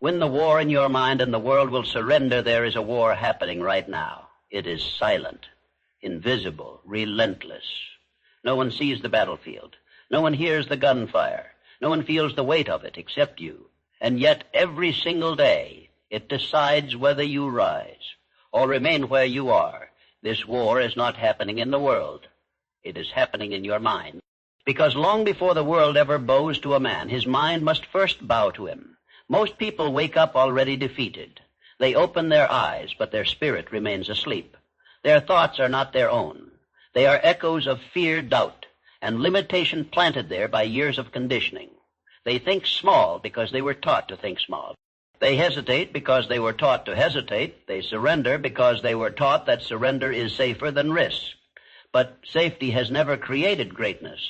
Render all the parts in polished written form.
Win the war in your mind and the world will surrender. There is a war happening right now. It is silent, invisible, relentless. No one sees the battlefield. No one hears the gunfire. No one feels the weight of it except you. And yet every single day it decides whether you rise or remain where you are. This war is not happening in the world. It is happening in your mind. Because long before the world ever bows to a man, his mind must first bow to him. Most people wake up already defeated. They open their eyes, but their spirit remains asleep. Their thoughts are not their own. They are echoes of fear, doubt, and limitation planted there by years of conditioning. They think small because they were taught to think small. They hesitate because they were taught to hesitate. They surrender because they were taught that surrender is safer than risk. But safety has never created greatness.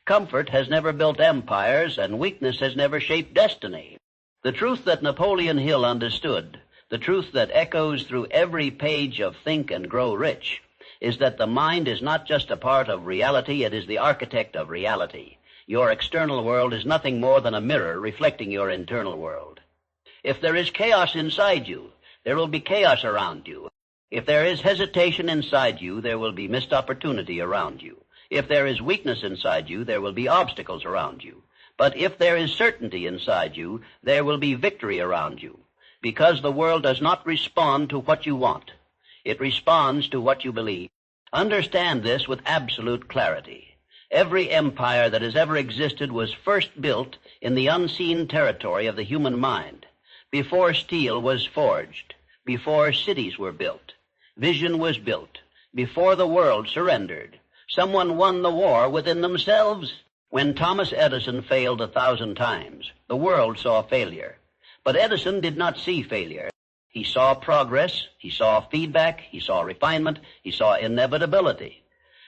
Comfort has never built empires, and weakness has never shaped destiny. The truth that Napoleon Hill understood, the truth that echoes through every page of Think and Grow Rich, is that the mind is not just a part of reality, it is the architect of reality. Your external world is nothing more than a mirror reflecting your internal world. If there is chaos inside you, there will be chaos around you. If there is hesitation inside you, there will be missed opportunity around you. If there is weakness inside you, there will be obstacles around you. But if there is certainty inside you, there will be victory around you. Because the world does not respond to what you want. It responds to what you believe. Understand this with absolute clarity. Every empire that has ever existed was first built in the unseen territory of the human mind. Before steel was forged, before cities were built, vision was built, before the world surrendered. Someone won the war within themselves. When Thomas Edison failed 1,000 times, the world saw failure. But Edison did not see failure. He saw progress, he saw feedback, he saw refinement, he saw inevitability.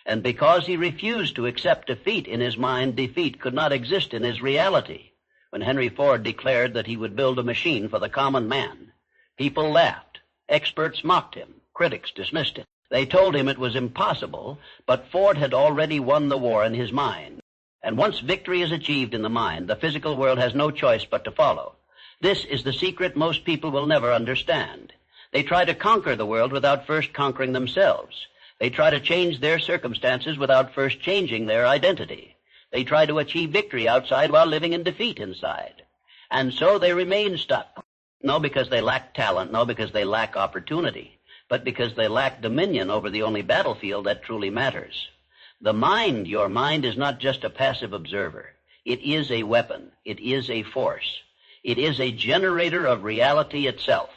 And because he refused to accept defeat in his mind, defeat could not exist in his reality. When Henry Ford declared that he would build a machine for the common man, people laughed. Experts mocked him. Critics dismissed him. They told him it was impossible, but Ford had already won the war in his mind. And once victory is achieved in the mind, the physical world has no choice but to follow. This is the secret most people will never understand. They try to conquer the world without first conquering themselves. They try to change their circumstances without first changing their identity. They try to achieve victory outside while living in defeat inside. And so they remain stuck. No because they lack talent, no because they lack opportunity, but because they lack dominion over the only battlefield that truly matters. The mind, your mind, is not just a passive observer. It is a weapon. It is a force. It is a generator of reality itself.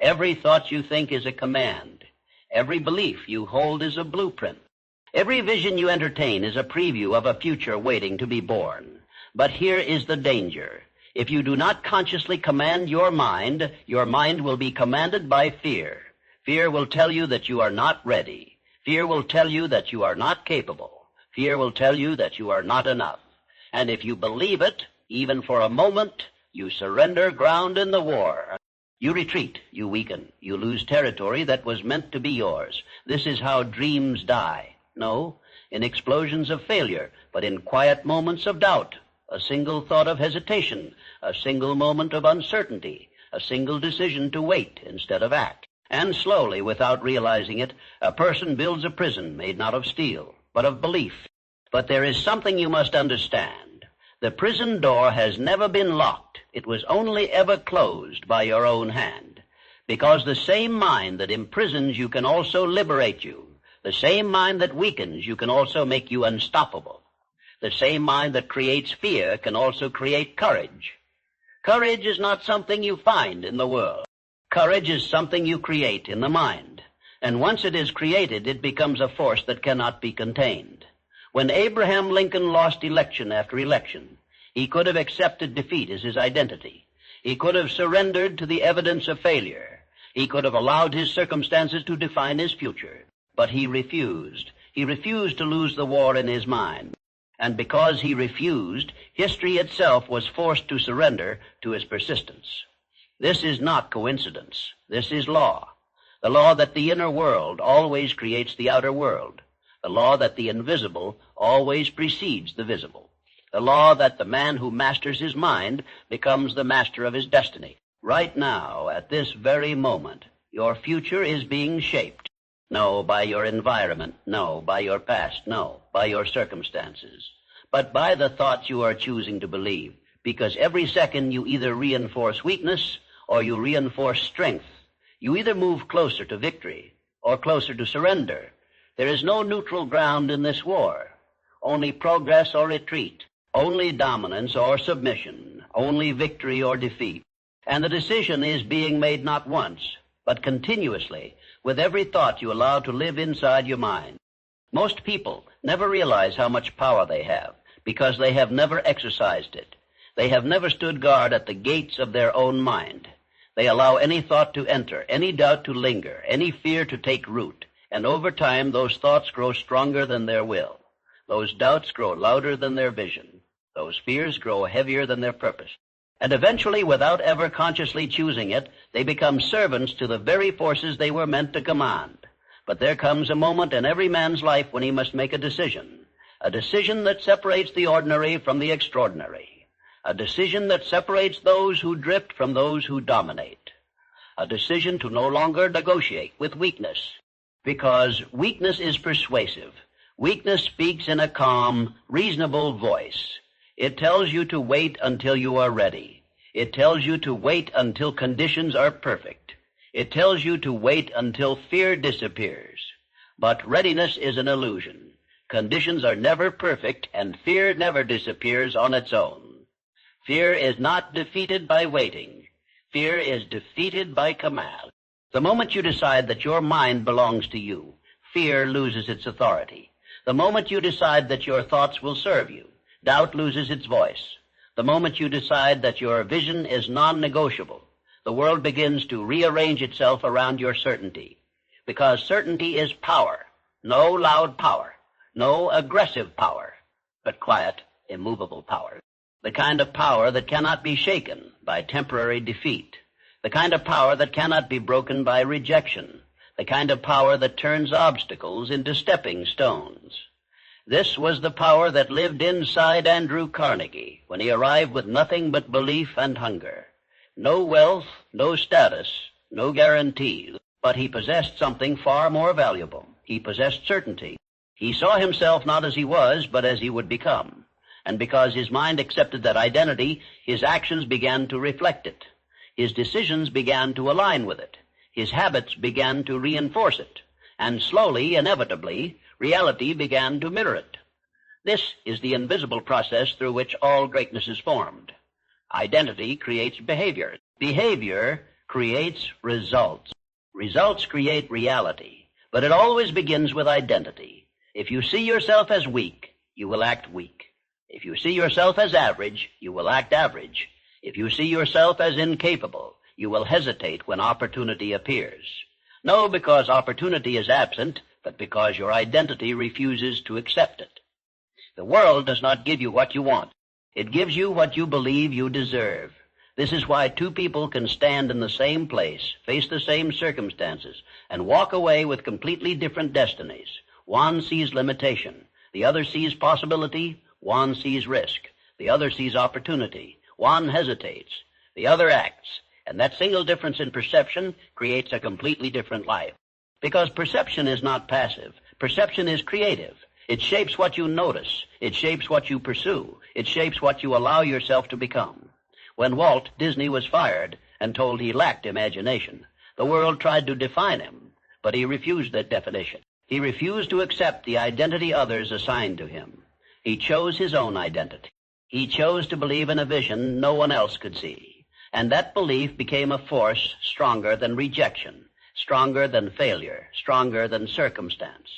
Every thought you think is a command. Every belief you hold is a blueprint. Every vision you entertain is a preview of a future waiting to be born. But here is the danger. If you do not consciously command your mind will be commanded by fear. Fear will tell you that you are not ready. Fear will tell you that you are not capable. Fear will tell you that you are not enough. And if you believe it, even for a moment, you surrender ground in the war. You retreat, you weaken, you lose territory that was meant to be yours. This is how dreams die. No, in explosions of failure, but in quiet moments of doubt. A single thought of hesitation, a single moment of uncertainty, a single decision to wait instead of act. And slowly, without realizing it, a person builds a prison made not of steel, but of belief. But there is something you must understand. The prison door has never been locked. It was only ever closed by your own hand. Because the same mind that imprisons you can also liberate you. The same mind that weakens you can also make you unstoppable. The same mind that creates fear can also create courage. Courage is not something you find in the world. Courage is something you create in the mind. And once it is created, it becomes a force that cannot be contained. When Abraham Lincoln lost election after election, he could have accepted defeat as his identity. He could have surrendered to the evidence of failure. He could have allowed his circumstances to define his future. But he refused. He refused to lose the war in his mind. And because he refused, history itself was forced to surrender to his persistence. This is not coincidence. This is law. The law that the inner world always creates the outer world. The law that the invisible always precedes the visible. The law that the man who masters his mind becomes the master of his destiny. Right now, at this very moment, your future is being shaped. No, by your environment. No, by your past. No, by your circumstances. But by the thoughts you are choosing to believe. Because every second you either reinforce weakness or you reinforce strength. You either move closer to victory or closer to surrender. There is no neutral ground in this war. Only progress or retreat. Only dominance or submission. Only victory or defeat. And the decision is being made not once, but continuously, with every thought you allow to live inside your mind. Most people never realize how much power they have because they have never exercised it. They have never stood guard at the gates of their own mind. They allow any thought to enter, any doubt to linger, any fear to take root, and over time those thoughts grow stronger than their will. Those doubts grow louder than their vision. Those fears grow heavier than their purpose. And eventually, without ever consciously choosing it, they become servants to the very forces they were meant to command. But there comes a moment in every man's life when he must make a decision that separates the ordinary from the extraordinary, a decision that separates those who drift from those who dominate, a decision to no longer negotiate with weakness, because weakness is persuasive. Weakness speaks in a calm, reasonable voice. It tells you to wait until you are ready. It tells you to wait until conditions are perfect. It tells you to wait until fear disappears. But readiness is an illusion. Conditions are never perfect, and fear never disappears on its own. Fear is not defeated by waiting. Fear is defeated by command. The moment you decide that your mind belongs to you, fear loses its authority. The moment you decide that your thoughts will serve you, doubt loses its voice. The moment you decide that your vision is non-negotiable, the world begins to rearrange itself around your certainty. Because certainty is power. No loud power. No aggressive power. But quiet, immovable power. The kind of power that cannot be shaken by temporary defeat. The kind of power that cannot be broken by rejection. The kind of power that turns obstacles into stepping stones. This was the power that lived inside Andrew Carnegie when he arrived with nothing but belief and hunger. No wealth, no status, no guarantees, but he possessed something far more valuable. He possessed certainty. He saw himself not as he was, but as he would become. And because his mind accepted that identity, his actions began to reflect it. His decisions began to align with it. His habits began to reinforce it. And slowly, inevitably, reality began to mirror it. This is the invisible process through which all greatness is formed. Identity creates behavior. Behavior creates results. Results create reality. But it always begins with identity. If you see yourself as weak, you will act weak. If you see yourself as average, you will act average. If you see yourself as incapable, you will hesitate when opportunity appears. No, because opportunity is absent, but because your identity refuses to accept it. The world does not give you what you want. It gives you what you believe you deserve. This is why two people can stand in the same place, face the same circumstances, and walk away with completely different destinies. One sees limitation. The other sees possibility. One sees risk. The other sees opportunity. One hesitates. The other acts. And that single difference in perception creates a completely different life. Because perception is not passive. Perception is creative. It shapes what you notice. It shapes what you pursue. It shapes what you allow yourself to become. When Walt Disney was fired and told he lacked imagination, the world tried to define him, but he refused that definition. He refused to accept the identity others assigned to him. He chose his own identity. He chose to believe in a vision no one else could see. And that belief became a force stronger than rejection, stronger than failure, stronger than circumstance.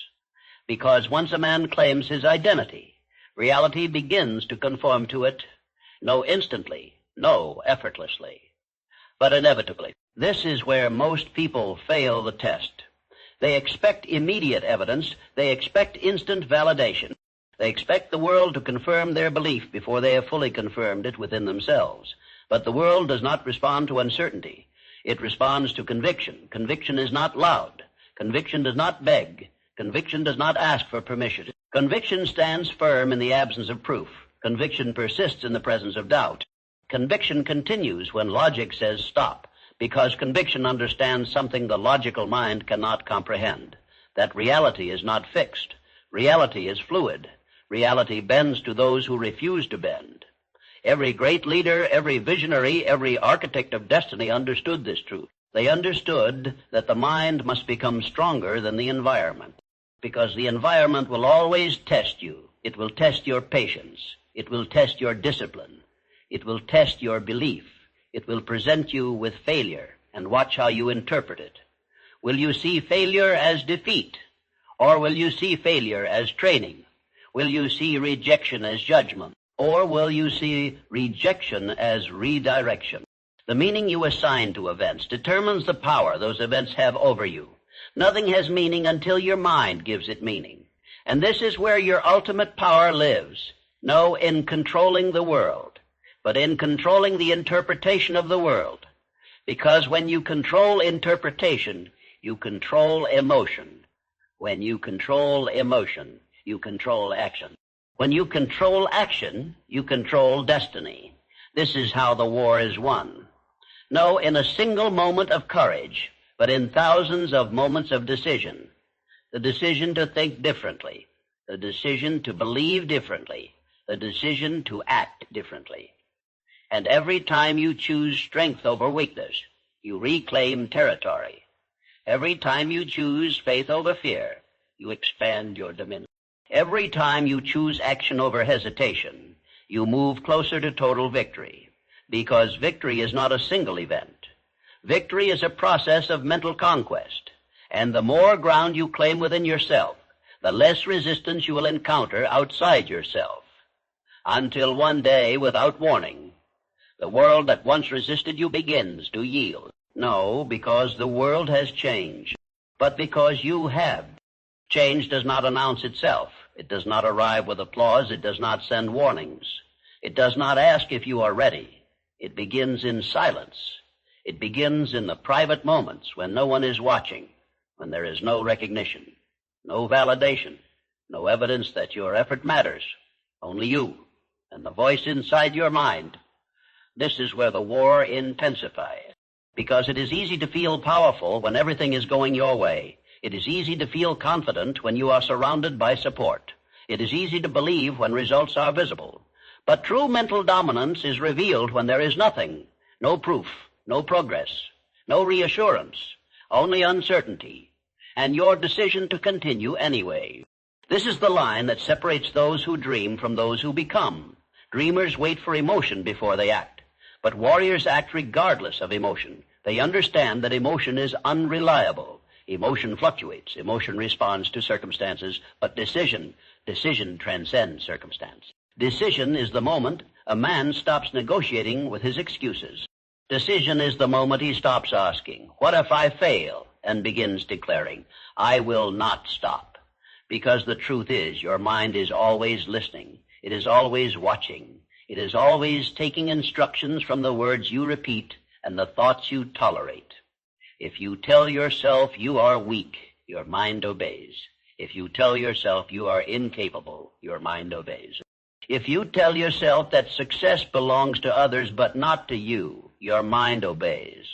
Because once a man claims his identity, reality begins to conform to it, no instantly, no effortlessly, but inevitably. This is where most people fail the test. They expect immediate evidence. They expect instant validation. They expect the world to confirm their belief before they have fully confirmed it within themselves. But the world does not respond to uncertainty. It responds to conviction. Conviction is not loud. Conviction does not beg. Conviction does not ask for permission. Conviction stands firm in the absence of proof. Conviction persists in the presence of doubt. Conviction continues when logic says stop, because conviction understands something the logical mind cannot comprehend, that reality is not fixed. Reality is fluid. Reality bends to those who refuse to bend. Every great leader, every visionary, every architect of destiny understood this truth. They understood that the mind must become stronger than the environment, because the environment will always test you. It will test your patience. It will test your discipline. It will test your belief. It will present you with failure, and watch how you interpret it. Will you see failure as defeat, or will you see failure as training? Will you see rejection as judgment, or will you see rejection as redirection? The meaning you assign to events determines the power those events have over you. Nothing has meaning until your mind gives it meaning. And this is where your ultimate power lives. No, in controlling the world, but in controlling the interpretation of the world. Because when you control interpretation, you control emotion. When you control emotion, you control action. When you control action, you control destiny. This is how the war is won. No, in a single moment of courage, but in thousands of moments of decision. The decision to think differently, the decision to believe differently, the decision to act differently. And every time you choose strength over weakness, you reclaim territory. Every time you choose faith over fear, you expand your dominion. Every time you choose action over hesitation, you move closer to total victory, because victory is not a single event. Victory is a process of mental conquest, and the more ground you claim within yourself, the less resistance you will encounter outside yourself, until one day, without warning, the world that once resisted you begins to yield. No, because the world has changed, but because you have. Change does not announce itself. It does not arrive with applause. It does not send warnings. It does not ask if you are ready. It begins in silence. It begins in the private moments when no one is watching, when there is no recognition, no validation, no evidence that your effort matters, only you and the voice inside your mind. This is where the war intensifies, because it is easy to feel powerful when everything is going your way. It is easy to feel confident when you are surrounded by support. It is easy to believe when results are visible. But true mental dominance is revealed when there is nothing, no proof, no progress, no reassurance, only uncertainty, and your decision to continue anyway. This is the line that separates those who dream from those who become. Dreamers wait for emotion before they act, but warriors act regardless of emotion. They understand that emotion is unreliable. Emotion fluctuates. Emotion responds to circumstances, but decision transcends circumstance. Decision is the moment a man stops negotiating with his excuses. Decision is the moment he stops asking, "What if I fail?" and begins declaring, "I will not stop." Because the truth is, your mind is always listening. It is always watching. It is always taking instructions from the words you repeat and the thoughts you tolerate. If you tell yourself you are weak, your mind obeys. If you tell yourself you are incapable, your mind obeys. If you tell yourself that success belongs to others but not to you, your mind obeys.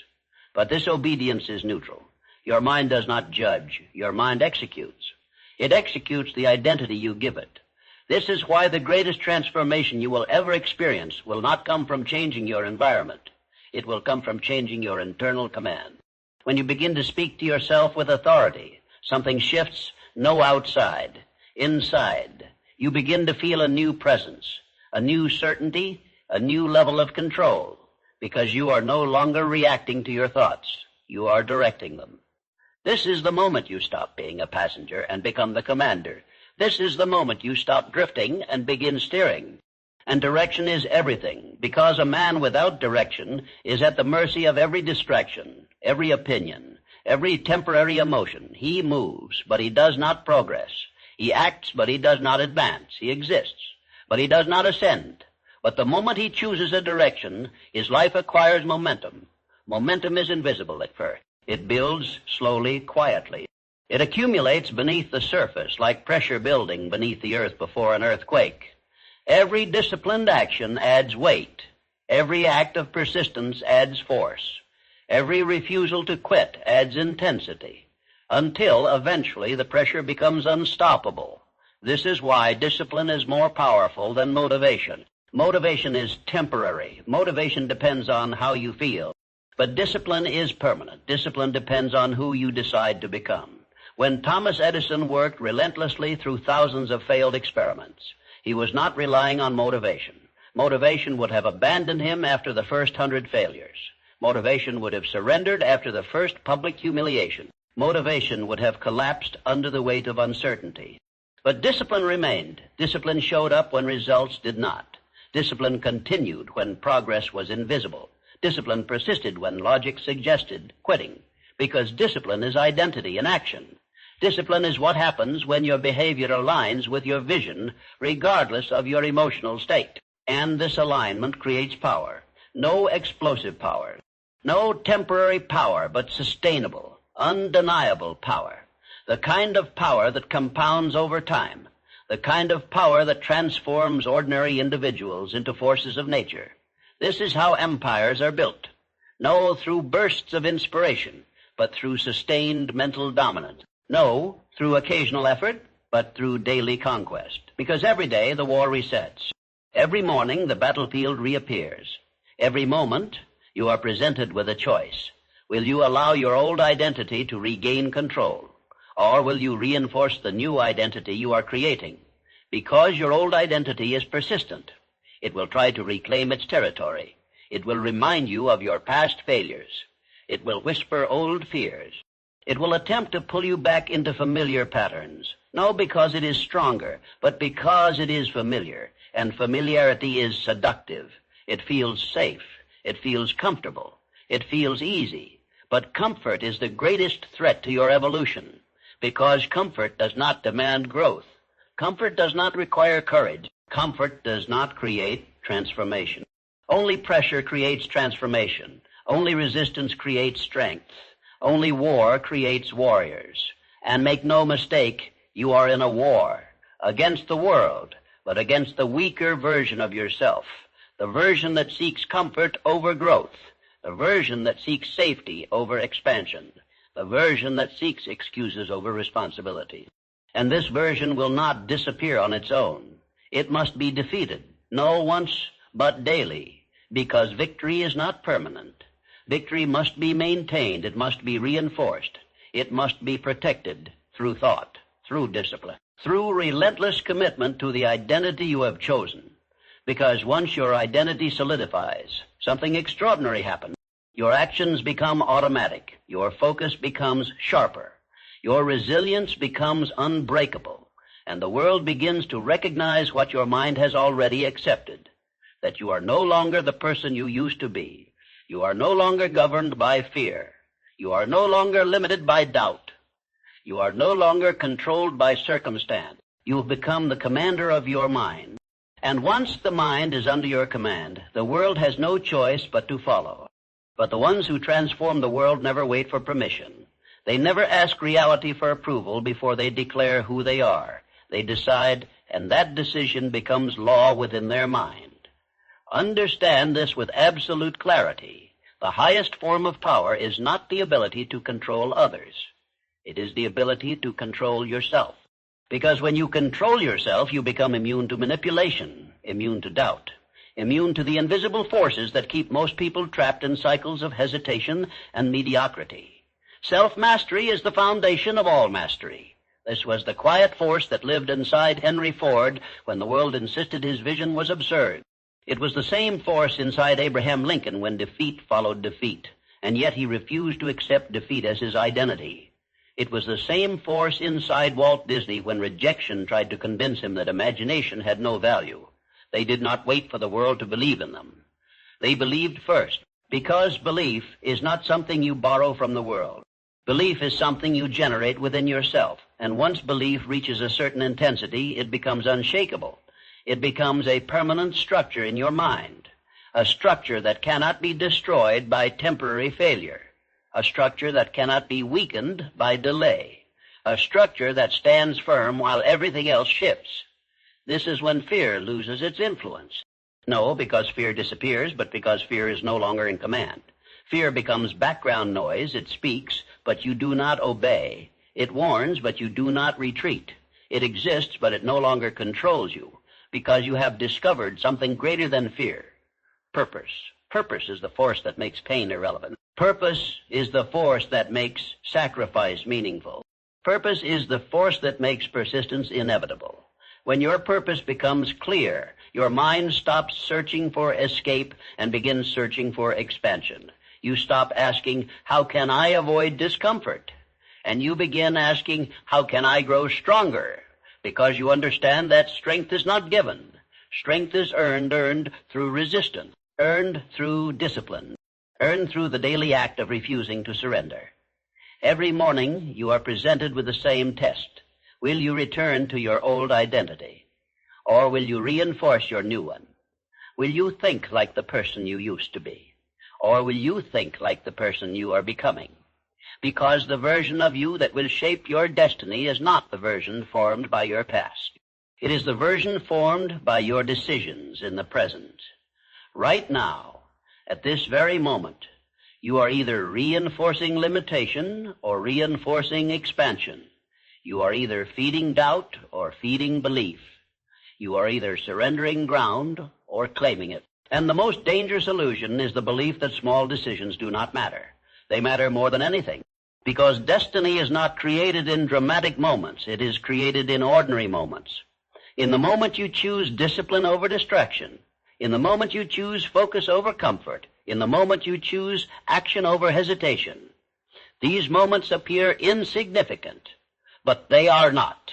But this obedience is neutral. Your mind does not judge. Your mind executes. It executes the identity you give it. This is why the greatest transformation you will ever experience will not come from changing your environment. It will come from changing your internal command. When you begin to speak to yourself with authority, something shifts, no outside, inside. You begin to feel a new presence, a new certainty, a new level of control, because you are no longer reacting to your thoughts. You are directing them. This is the moment you stop being a passenger and become the commander. This is the moment you stop drifting and begin steering. And direction is everything, because a man without direction is at the mercy of every distraction, every opinion, every temporary emotion. He moves, but he does not progress. He acts, but he does not advance. He exists, but he does not ascend. But the moment he chooses a direction, his life acquires momentum. Momentum is invisible at first. It builds slowly, quietly. It accumulates beneath the surface, like pressure building beneath the earth before an earthquake. Every disciplined action adds weight. Every act of persistence adds force. Every refusal to quit adds intensity, until eventually the pressure becomes unstoppable. This is why discipline is more powerful than motivation. Motivation is temporary. Motivation depends on how you feel. But discipline is permanent. Discipline depends on who you decide to become. When Thomas Edison worked relentlessly through thousands of failed experiments, he was not relying on motivation. Motivation would have abandoned him after the first 100 failures. Motivation would have surrendered after the first public humiliation. Motivation would have collapsed under the weight of uncertainty. But discipline remained. Discipline showed up when results did not. Discipline continued when progress was invisible. Discipline persisted when logic suggested quitting, because discipline is identity in action. Discipline is what happens when your behavior aligns with your vision, regardless of your emotional state. And this alignment creates power. No explosive power. No temporary power, but sustainable, undeniable power. The kind of power that compounds over time. The kind of power that transforms ordinary individuals into forces of nature. This is how empires are built. No through bursts of inspiration, but through sustained mental dominance. No through occasional effort, but through daily conquest. Because every day the war resets. Every morning the battlefield reappears. Every moment you are presented with a choice. Will you allow your old identity to regain control? Or will you reinforce the new identity you are creating? Because your old identity is persistent. It will try to reclaim its territory. It will remind you of your past failures. It will whisper old fears. It will attempt to pull you back into familiar patterns. No because it is stronger, but because it is familiar. And familiarity is seductive. It feels safe. It feels comfortable. It feels easy. But comfort is the greatest threat to your evolution, because comfort does not demand growth. Comfort does not require courage. Comfort does not create transformation. Only pressure creates transformation. Only resistance creates strength. Only war creates warriors. And make no mistake, you are in a war against the world, but against the weaker version of yourself, the version that seeks comfort over growth, the version that seeks safety over expansion, the version that seeks excuses over responsibility. And this version will not disappear on its own. It must be defeated, no once, but daily, because victory is not permanent. Victory must be maintained. It must be reinforced. It must be protected through thought, through discipline, through relentless commitment to the identity you have chosen. Because once your identity solidifies, something extraordinary happens. Your actions become automatic. Your focus becomes sharper. Your resilience becomes unbreakable. And the world begins to recognize what your mind has already accepted, that you are no longer the person you used to be. You are no longer governed by fear. You are no longer limited by doubt. You are no longer controlled by circumstance. You've become the commander of your mind. And once the mind is under your command, the world has no choice but to follow. But the ones who transform the world never wait for permission. They never ask reality for approval before they declare who they are. They decide, and that decision becomes law within their mind. Understand this with absolute clarity. The highest form of power is not the ability to control others. It is the ability to control yourself. Because when you control yourself, you become immune to manipulation, immune to doubt, immune to the invisible forces that keep most people trapped in cycles of hesitation and mediocrity. Self-mastery is the foundation of all mastery. This was the quiet force that lived inside Henry Ford when the world insisted his vision was absurd. It was the same force inside Abraham Lincoln when defeat followed defeat, and yet he refused to accept defeat as his identity. It was the same force inside Walt Disney when rejection tried to convince him that imagination had no value. They did not wait for the world to believe in them. They believed first, because belief is not something you borrow from the world. Belief is something you generate within yourself, and once belief reaches a certain intensity, it becomes unshakable. It becomes a permanent structure in your mind, a structure that cannot be destroyed by temporary failure, a structure that cannot be weakened by delay, a structure that stands firm while everything else shifts. This is when fear loses its influence. No, because fear disappears, but because fear is no longer in command. Fear becomes background noise. It speaks, but you do not obey. It warns, but you do not retreat. It exists, but it no longer controls you, because you have discovered something greater than fear. Purpose. Purpose is the force that makes pain irrelevant. Purpose is the force that makes sacrifice meaningful. Purpose is the force that makes persistence inevitable. When your purpose becomes clear, your mind stops searching for escape and begins searching for expansion. You stop asking, how can I avoid discomfort? And you begin asking, how can I grow stronger? Because you understand that strength is not given. Strength is earned through resistance, earned through discipline, earned through the daily act of refusing to surrender. Every morning you are presented with the same test. Will you return to your old identity? Or will you reinforce your new one? Will you think like the person you used to be? Or will you think like the person you are becoming? Because the version of you that will shape your destiny is not the version formed by your past. It is the version formed by your decisions in the present. Right now, at this very moment, you are either reinforcing limitation or reinforcing expansion. You are either feeding doubt or feeding belief. You are either surrendering ground or claiming it. And the most dangerous illusion is the belief that small decisions do not matter. They matter more than anything. Because destiny is not created in dramatic moments. It is created in ordinary moments. In the moment you choose discipline over distraction, in the moment you choose focus over comfort, in the moment you choose action over hesitation, these moments appear insignificant, but they are not.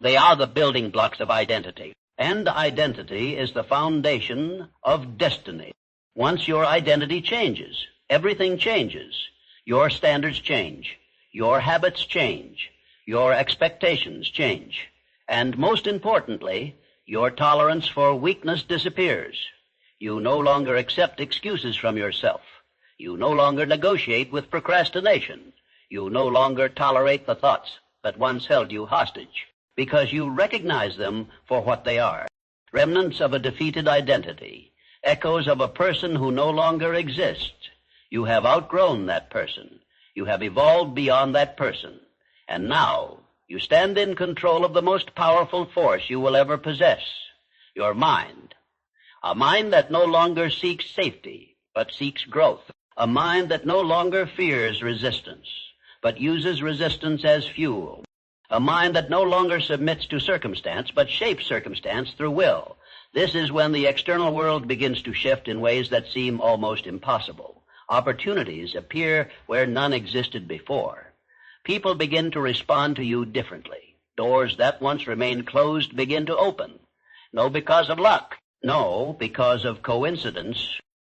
They are the building blocks of identity. And identity is the foundation of destiny. Once your identity changes, everything changes. Your standards change. Your habits change. Your expectations change. And most importantly, your tolerance for weakness disappears. You no longer accept excuses from yourself. You no longer negotiate with procrastination. You no longer tolerate the thoughts that once held you hostage, because you recognize them for what they are. Remnants of a defeated identity, echoes of a person who no longer exists. You have outgrown that person. You have evolved beyond that person. And now you stand in control of the most powerful force you will ever possess, your mind. A mind that no longer seeks safety, but seeks growth. A mind that no longer fears resistance, but uses resistance as fuel. A mind that no longer submits to circumstance, but shapes circumstance through will. This is when the external world begins to shift in ways that seem almost impossible. Opportunities appear where none existed before. People begin to respond to you differently. Doors that once remained closed begin to open. No because of luck. No, because of coincidence.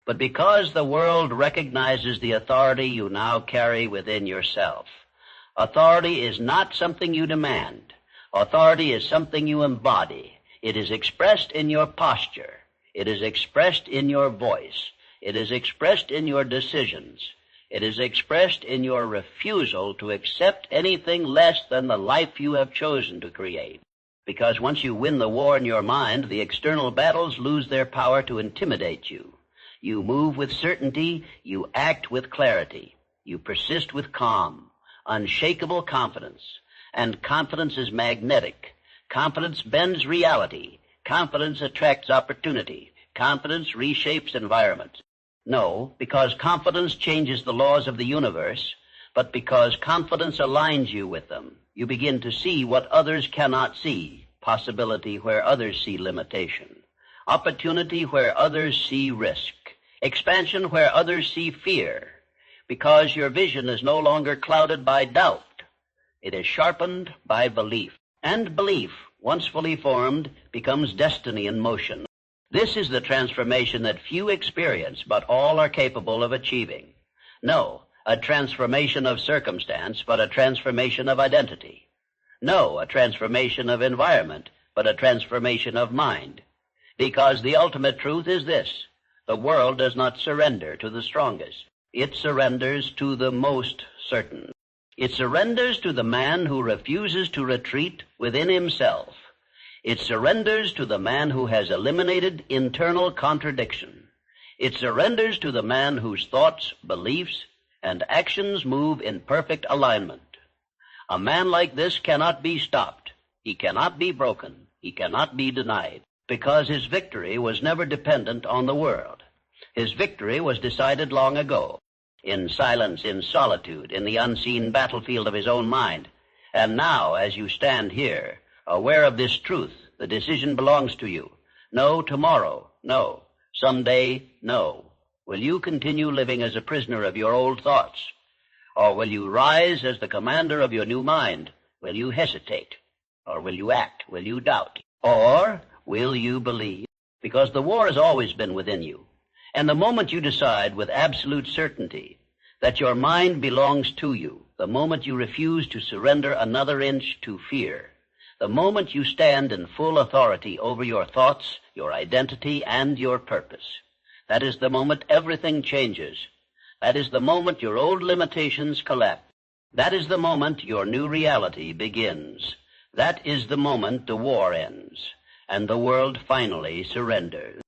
But because the world recognizes the authority you now carry within yourself. Authority is not something you demand. Authority is something you embody. It is expressed in your posture. It is expressed in your voice. It is expressed in your decisions. It is expressed in your refusal to accept anything less than the life you have chosen to create. Because once you win the war in your mind, the external battles lose their power to intimidate you. You move with certainty. You act with clarity. You persist with calm. Unshakable confidence. And confidence is magnetic. Confidence bends reality. Confidence attracts opportunity. Confidence reshapes environments. No, because confidence changes the laws of the universe, but because confidence aligns you with them. You begin to see what others cannot see. Possibility where others see limitation. Opportunity where others see risk. Expansion where others see fear. Because your vision is no longer clouded by doubt. It is sharpened by belief. And belief, once fully formed, becomes destiny in motion. This is the transformation that few experience, but all are capable of achieving. No, a transformation of circumstance, but a transformation of identity. No, a transformation of environment, but a transformation of mind. Because the ultimate truth is this: the world does not surrender to the strongest. It surrenders to the most certain. It surrenders to the man who refuses to retreat within himself. It surrenders to the man who has eliminated internal contradiction. It surrenders to the man whose thoughts, beliefs, and actions move in perfect alignment. A man like this cannot be stopped. He cannot be broken. He cannot be denied, because his victory was never dependent on the world. His victory was decided long ago, in silence, in solitude, in the unseen battlefield of his own mind. And now, as you stand here, aware of this truth, the decision belongs to you. No, tomorrow, no. Someday, no. Will you continue living as a prisoner of your old thoughts? Or will you rise as the commander of your new mind? Will you hesitate? Or will you act? Will you doubt? Or will you believe? Because the war has always been within you. And the moment you decide with absolute certainty that your mind belongs to you, the moment you refuse to surrender another inch to fear, the moment you stand in full authority over your thoughts, your identity, and your purpose, that is the moment everything changes. That is the moment your old limitations collapse. That is the moment your new reality begins. That is the moment the war ends, and the world finally surrenders.